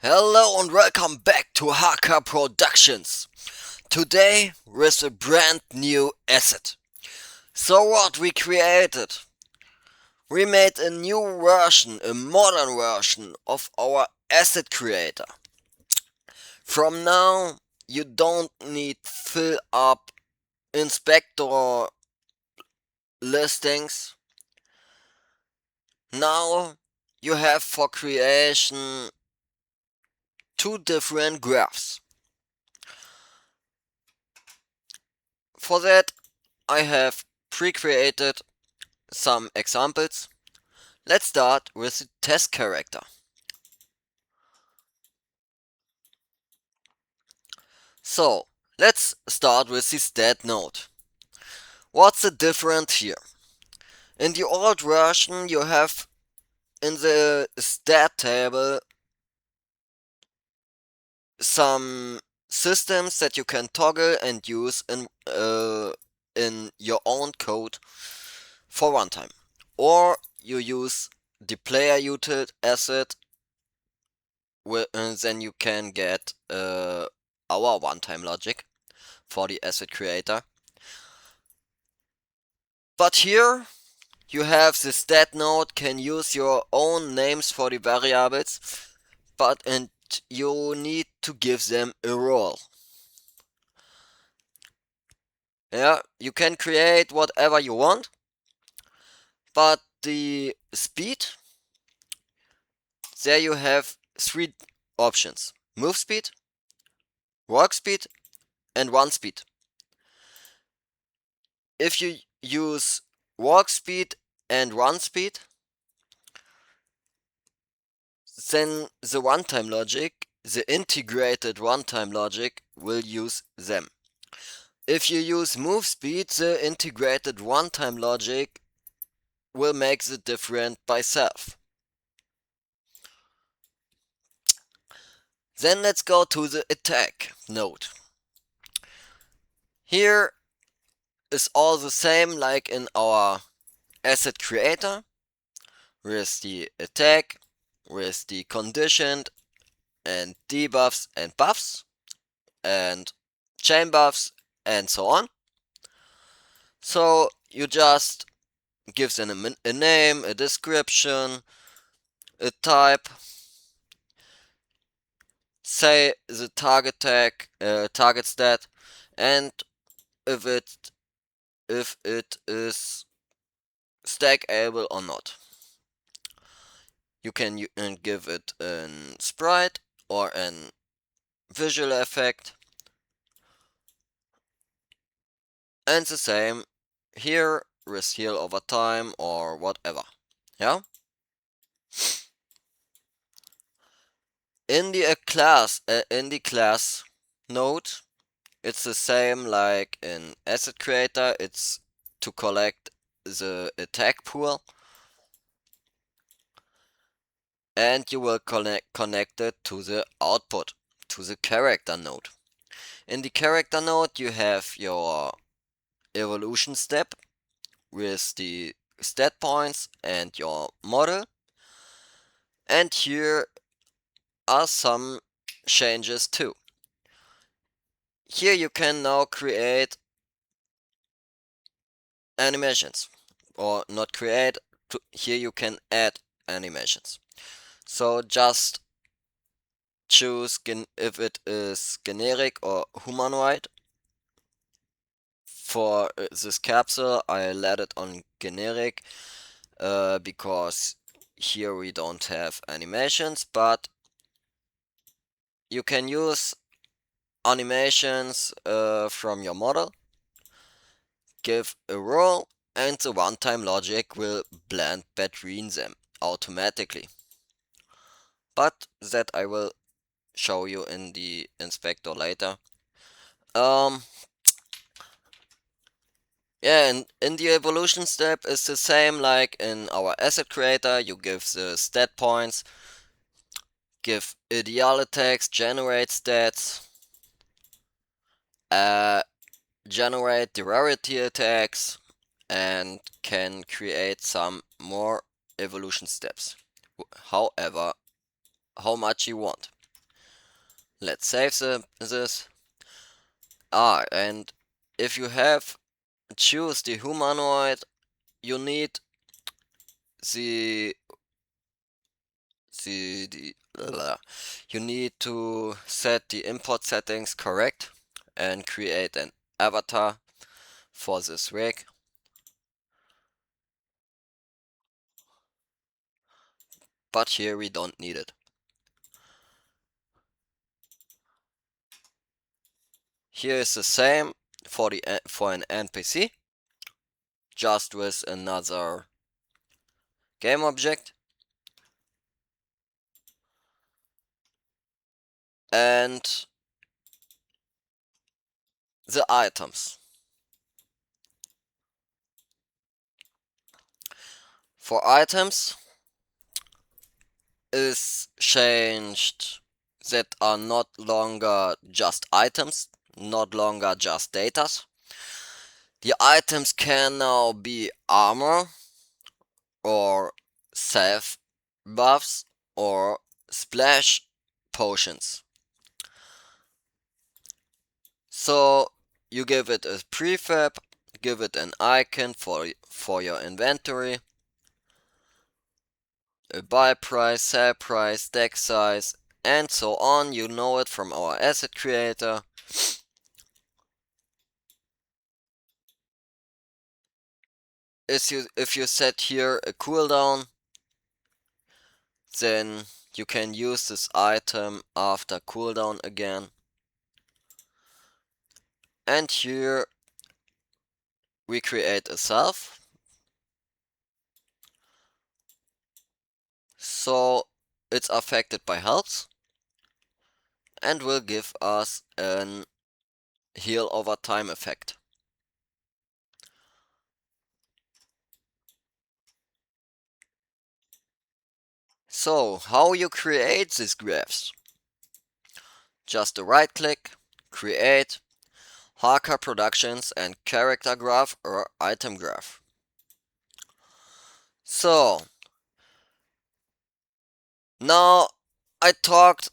Hello and welcome back to Haka Productions. Today with a brand new asset. So what we created? We made a new version, a modern version of our asset creator. From now you don't need fill up inspector listings. Now you have for creation two different graphs. For that I have pre-created some examples. Let's start with the test character. So, let's start with the stat node. What's the difference here? In the old version you have in the stat table some systems that you can toggle and use in your own code for runtime. Or you use the player util asset, then you can get our runtime logic for the asset creator. But here you have the stat node can use your own names for the variables, and you need to give them a role. Yeah, you can create whatever you want, but the speed, there you have three options: move speed, walk speed, and run speed. If you use walk speed and run speed, then the runtime logic, the integrated runtime logic, will use them. If you use move speed, the integrated runtime logic will make the difference by self. Then let's go to the attack node. Here is all the same like in our asset creator, with the attack, with the conditioned and debuffs and buffs and chain buffs and so on. So you just give them a name, a description, a type, say the target tag, target stat, and if it is stackable or not. You can give it a sprite or a visual effect, and the same here with heal over time or whatever. Yeah. In the class node, it's the same like in asset creator. It's to collect the attack pool, and you will connect it to the output, to the character node. In the character node you have your evolution step with the stat points and your model, and here are some changes too. Here you can now create animations, or not create, here you can add animations. So just choose if it is generic or humanoid. For this capsule I let it on generic because here we don't have animations, but you can use animations from your model, give a role, and the runtime logic will blend between them automatically. But that I will show you in the inspector later. Yeah, and in the evolution step is the same like in our asset creator. You give the stat points, give ideal attacks, generate stats, generate the rarity attacks, and can create some more evolution steps. However, how much you want. Let's save this. And if you choose the humanoid, you need the you need to set the import settings correct and create an avatar for this rig. But here we don't need it. Here is the same for an NPC, just with another game object. And the items. For items is changed that are not longer just items, not longer just datas. The items can now be armor or self buffs or splash potions. So you give it a prefab, give it an icon for your inventory, a buy price, sell price, deck size, and so on. You know it from our asset creator. If you set here a cooldown, then you can use this item after cooldown again. And here we create a self. So it's affected by health and will give us an heal over time effect. So how you create these graphs? Just a right click, create, Harker Productions and character graph or item graph. So now I talked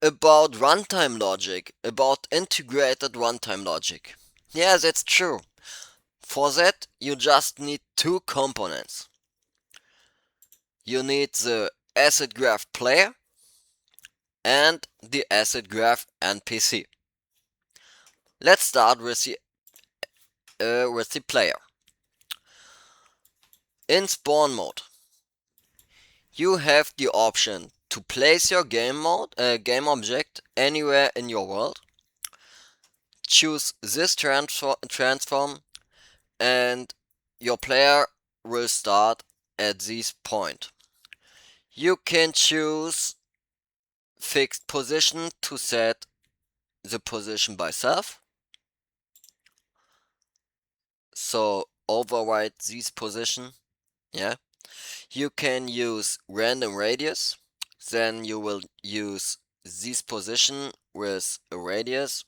about runtime logic, about integrated runtime logic. Yeah, that's true. For that, you just need two components. You need the AssetGraph player and the AssetGraph NPC. Let's start with the player. In spawn mode, you have the option to place your game object anywhere in your world. Choose this transform and your player will start at this point. You can choose fixed position to set the position by self. So override this position. Yeah. You can use random radius. Then you will use this position with a radius.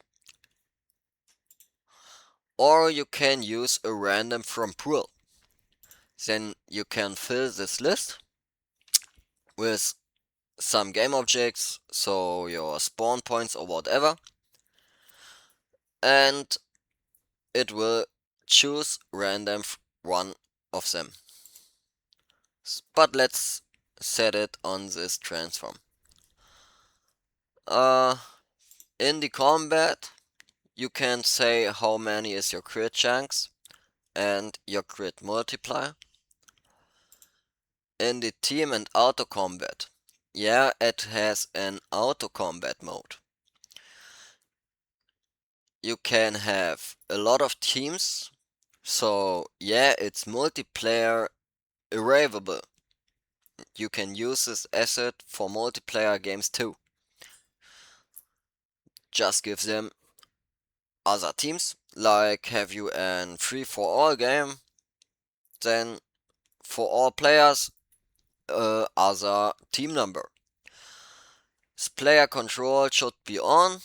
Or you can use a random from pool. Then you can fill this list with some game objects, so your spawn points or whatever, and it will choose random one of them. But let's set it on this transform. In the combat, you can say how many is your crit chance and your crit multiplier. In the team and auto combat, yeah, it has an auto combat mode. You can have a lot of teams, so yeah, it's multiplayer erasable. You can use this asset for multiplayer games too. Just give them other teams, like have you an free for all game, then for all players other team number. Player control should be on,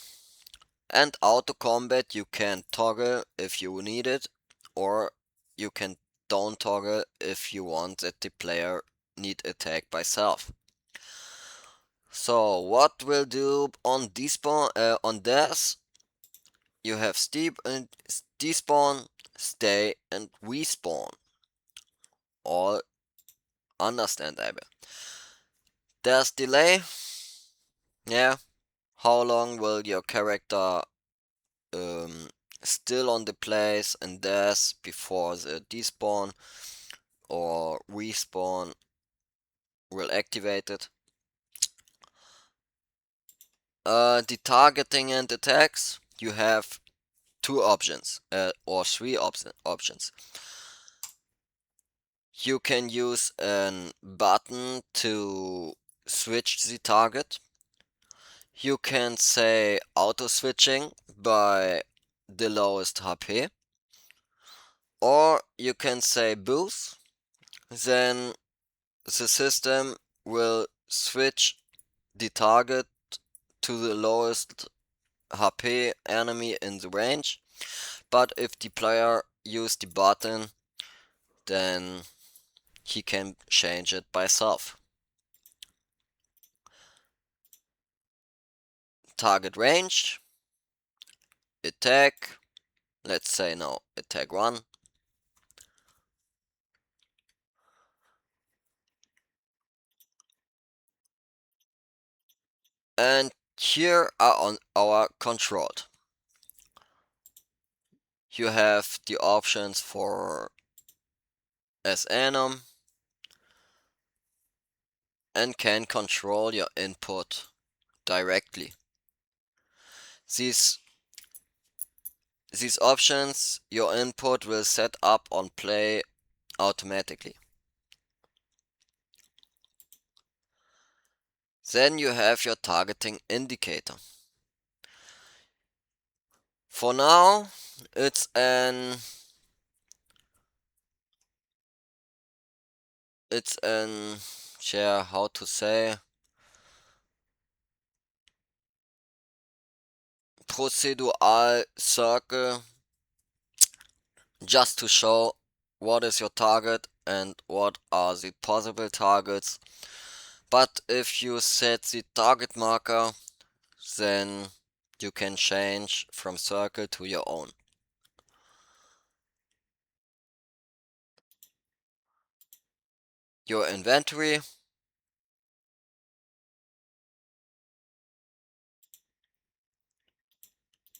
and auto combat you can toggle if you need it, or you can don't toggle if you want that the player need attack by self. So what will do on despawn on death? You have steep and despawn, stay and respawn. All understandable. There's delay. Yeah. How long will your character um, still on the place and death before the despawn or respawn will activate it? The targeting and attacks, you have two options or three options. You can use a button to switch the target. You can say auto switching by the lowest HP, or you can say boost, then the system will switch the target to the lowest HP enemy in the range, but if the player use the button, then he can change it by self. Target range, attack, let's say now attack 1. And here are on our controlled. You have the options for SNM and can control your input directly. These options, your input will set up on play automatically. Then you have your targeting indicator. For now, it's an how to say, procedural circle, just to show what is your target and what are the possible targets. But if you set the target marker, then you can change from circle to your own. Your inventory,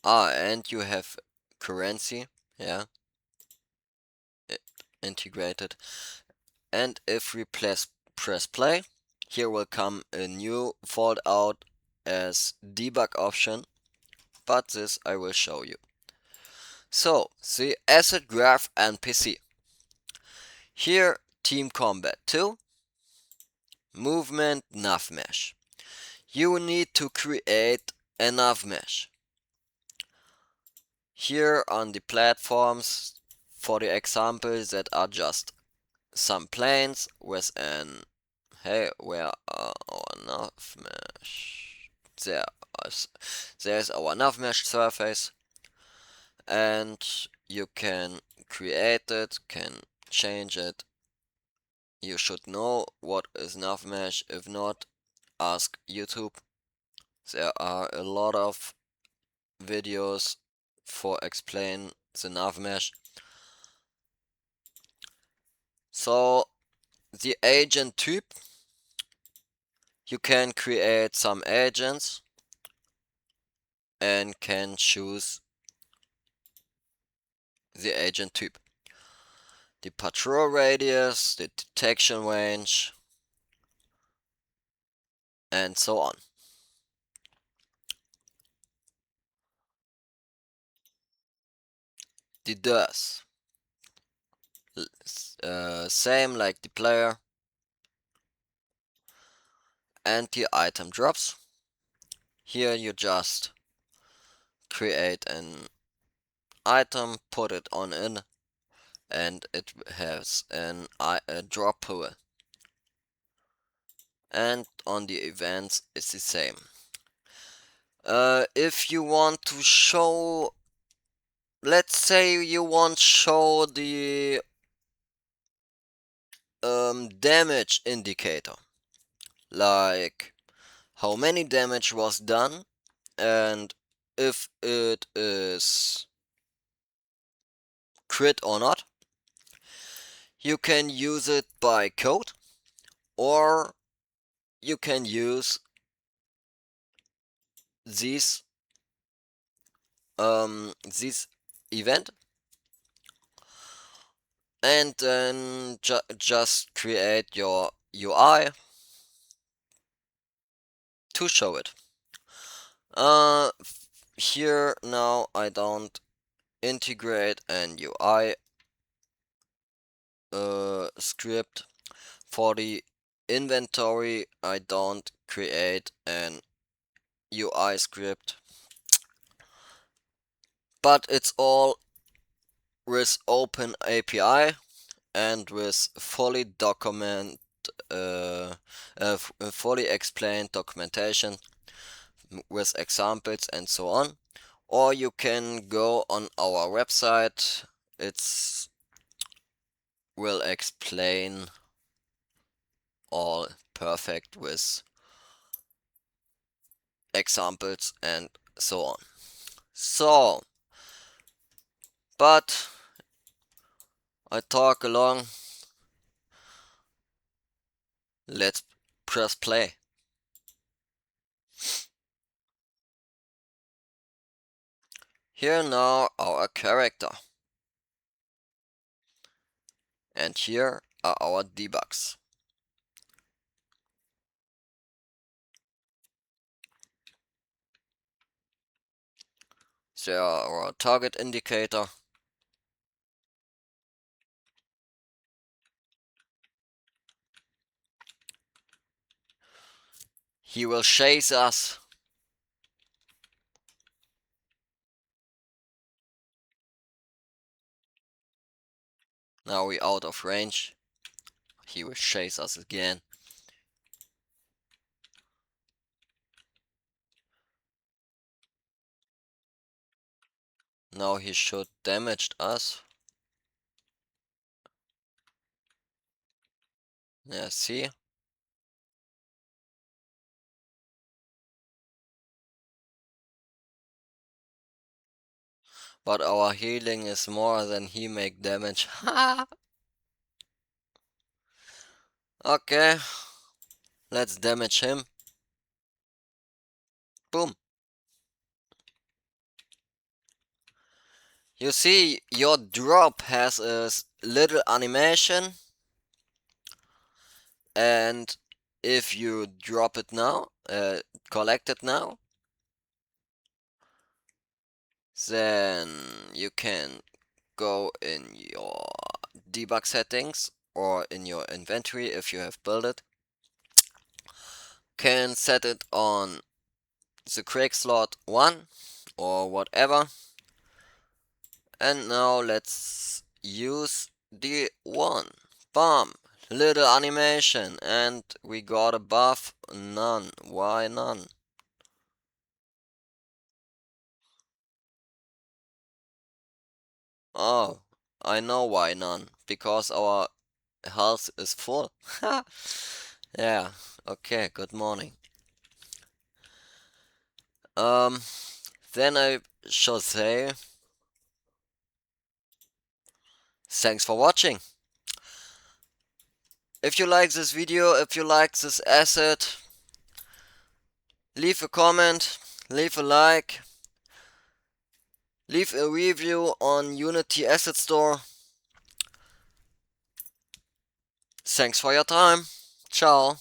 and you have currency, yeah, integrated. And if we press play, here will come a new fold out as debug option, but this I will show you. So, the AssetGraph NPC. Here, Team Combat 2, Movement Nav Mesh. You need to create a nav mesh. Here on the platforms, for the examples that are just some planes with an, hey, where are our nav mesh? There's our nav mesh surface, and you can create it, can change it. You should know what is nav mesh. If not, ask YouTube. There are a lot of videos for explain the nav mesh. So the agent type, you can create some agents and can choose the agent type. The patrol radius, the detection range, and so on. The DOS, same like the player. And the item drops. Here you just create an item, put it on in, and it has a drop pool. And on the events it's the same. If you want to show, let's say you want to show the damage indicator, like how many damage was done, and if it is crit or not. You can use it by code, or you can use this event, and then just create your UI to show it. Here now I don't integrate an UI script. For the inventory, I don't create an UI script, but it's all with Open API and with fully fully explained documentation with examples and so on. Or you can go on our website. It's will explain all perfect with examples and so on. So, but I talk along. Let's press play. Here now our character. And here are our debugs. There are our target indicator. He will chase us. Now we're out of range. He will chase us again. Now he should damage us. Yeah, see? But our healing is more than he make damage. Okay. Let's damage him. Boom. You see, your drop has a little animation. And if you drop it now, collect it now, then you can go in your debug settings or in your inventory if you have built it. Can set it on the Craig slot 1 or whatever. And now let's use the 1. Bam! Little animation, and we got a buff. None. Why none? Oh, I know why none. Because our health is full. Yeah, okay, good morning. Then I shall say thanks for watching. If you like this video, if you like this asset, leave a comment, leave a like, leave a review on Unity Asset Store. Thanks for your time. Ciao.